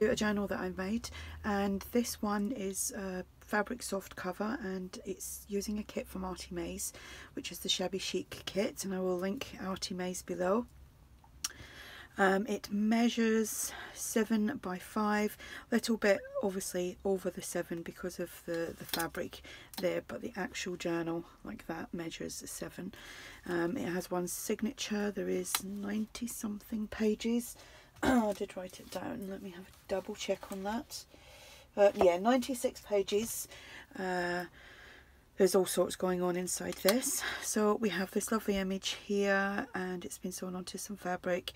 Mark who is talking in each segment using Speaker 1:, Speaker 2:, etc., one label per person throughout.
Speaker 1: A journal that I made, and this one is a fabric soft cover, and it's using a kit from ARTYmaze, which is the Shabby Chic kit, and I will link ARTYmaze below. It measures 7 by 5, a little bit obviously over the 7 because of the fabric there, but the actual journal like that measures 7. It has one signature. There is 90 something pages. I did write it down. Let me have a double check on that. Yeah, 96 pages. There's all sorts going on inside this. So we have this lovely image here, and it's been sewn onto some fabric.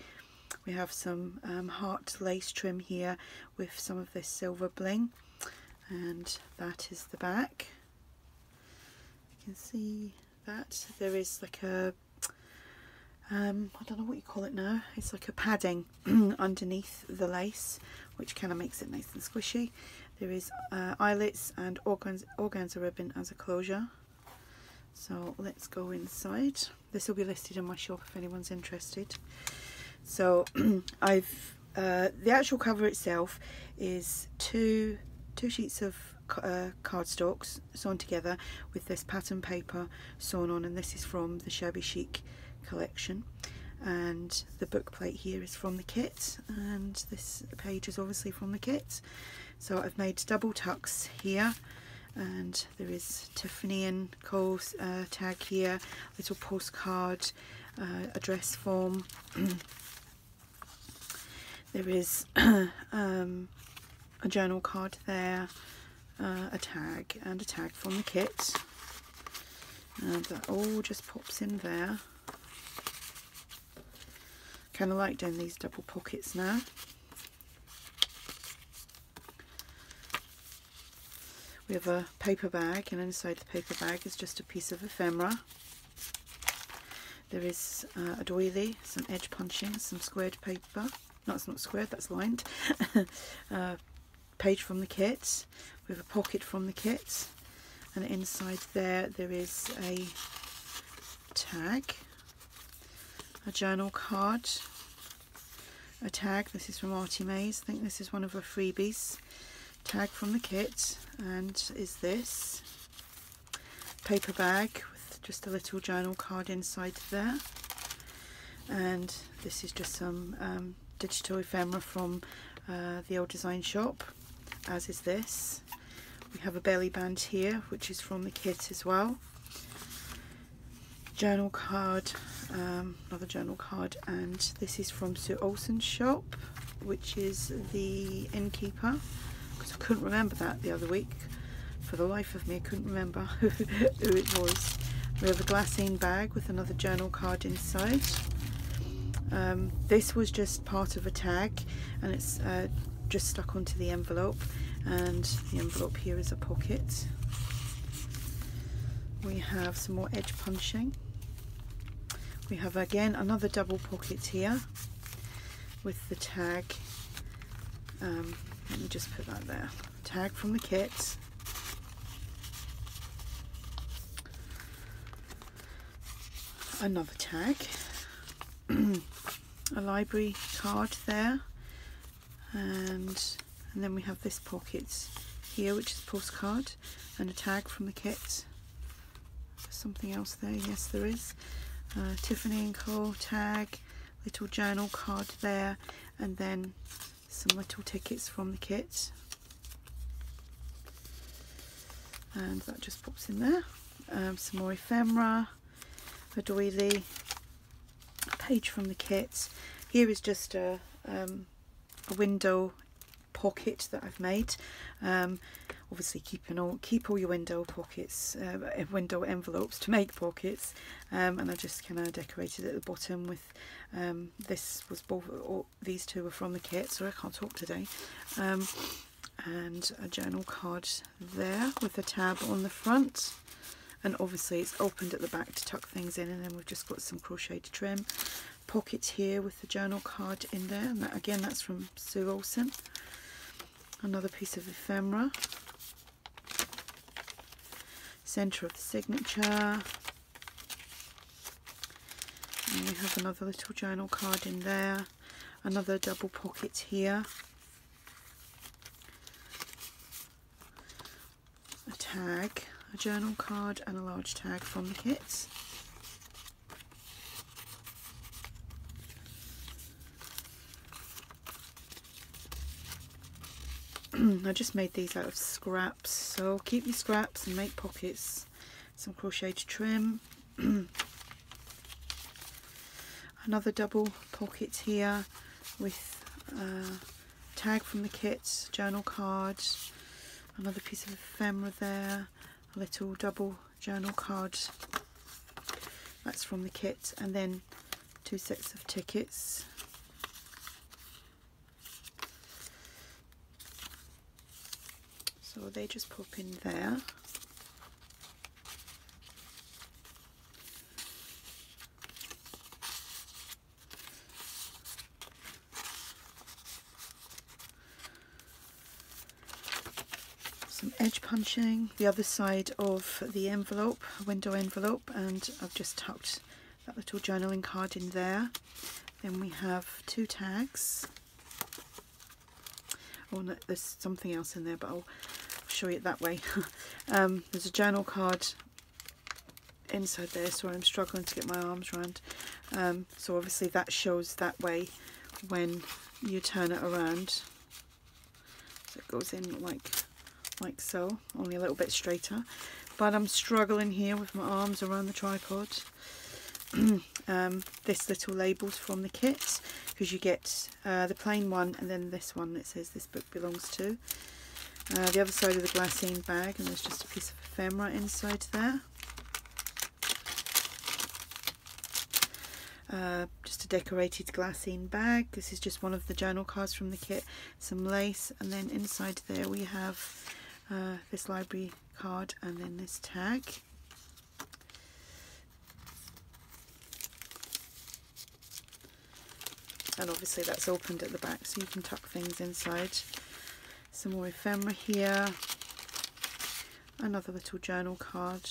Speaker 1: We have some heart lace trim here with some of this silver bling, and that is the back. You can see that there is like a I don't know what you call it now. It's like a padding underneath the lace, which kind of makes it nice and squishy. There is eyelets and organza ribbon as a closure. So let's go inside. This will be listed in my shop if anyone's interested. So I've the actual cover itself is two sheets of cardstock sewn together with this pattern paper sewn on, and this is from the Shabby Chic collection, and the book plate here is from the kit, and this page is obviously from the kit. So I've made double tucks here, and there is Tiffany and Cole's tag here, little postcard, address form. There is a journal card there, a tag, and a tag from the kit, and that all just pops in there. Kind of like doing these double pockets now. We have a paper bag, and inside the paper bag is just a piece of ephemera. There is a doily, some edge punching, some squared paper. No, it's not squared, that's lined. Page from the kit. We have a pocket from the kit, and inside there is a tag, a journal card, a tag. This is from ARTYmaze. I think this is one of her freebies. Tag from the kit, and is this paper bag with just a little journal card inside there, and this is just some digital ephemera from the old design shop, as is this. We have a belly band here, which is from the kit as well. Journal card, another journal card, and this is from Sue Olsen's shop, which is the innkeeper, because I couldn't remember that the other week. For the life of me, I couldn't remember who it was. We have a glassine bag with another journal card inside. This was just part of a tag, and it's just stuck onto the envelope, and the envelope here is a pocket. We have some more edge punching. We have again another double pocket here with the tag. Let me just put that there. Tag from the kit. Another tag. A library card there, and then we have this pocket here, which is a postcard, and a tag from the kit. There's something else there, yes there is. Tiffany and Co tag, little journal card there, and then some little tickets from the kit, and that just pops in there. Some more ephemera, a doily, a page from the kit. Here is just a window pocket that I've made. Obviously keep all your window pockets, window envelopes to make pockets, and I just kind of decorated at the bottom with this was both, these two were from the kit, so I can't talk today, and a journal card there with a tab on the front, and obviously it's opened at the back to tuck things in, and then we've just got some crocheted trim. Pocket here with the journal card in there, and that, again, that's from Sue Olsen. Another piece of ephemera, centre of the signature, and we have another little journal card in there, another double pocket here, a tag, a journal card and a large tag from the kit. I just made these out of scraps, so keep your scraps and make pockets. Some crocheted trim. Another double pocket here with a tag from the kit, journal card, another piece of ephemera there, a little double journal card, that's from the kit, and then 2 sets of tickets. So they just pop in there. Some edge punching, the other side of the envelope, window envelope, and I've just tucked that little journaling card in there. Then we have 2 tags. Oh no, there's something else in there, but I'll show you it that way. There's a journal card inside there, so I'm struggling to get my arms around. So obviously that shows that way when you turn it around. So it goes in like so, only a little bit straighter. But I'm struggling here with my arms around the tripod. This little label's from the kit, because you get the plain one and then this one that says this book belongs to. The other side of the glassine bag, and there's just a piece of ephemera inside there. Just a decorated glassine bag. This is just one of the journal cards from the kit. Some lace, and then inside there we have this library card and then this tag. And obviously that's opened at the back, so you can tuck things inside. Some more ephemera here. Another little journal card,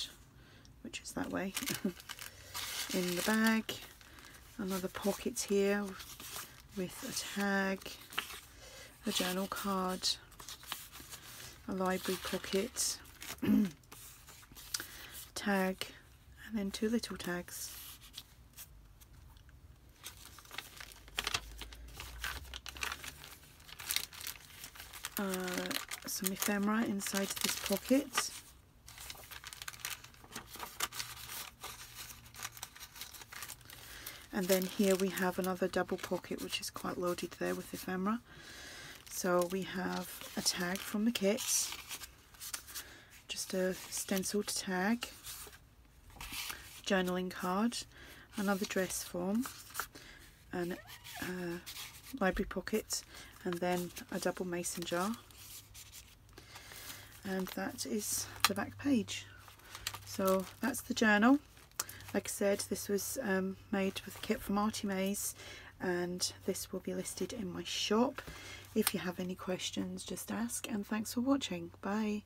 Speaker 1: which is that way, in the bag. Another pocket here with a tag, a journal card, a library pocket, tag, and then 2 little tags. Some ephemera inside this pocket. And then here we have another double pocket, which is quite loaded there with ephemera. So we have a tag from the kit, just a stenciled tag, journaling card, another dress form, and library pocket, and then a double mason jar. And that is the back page. So that's the journal. Like I said, this was made with a kit from ARTYmaze, and this will be listed in my shop. If you have any questions, just ask, and thanks for watching. Bye.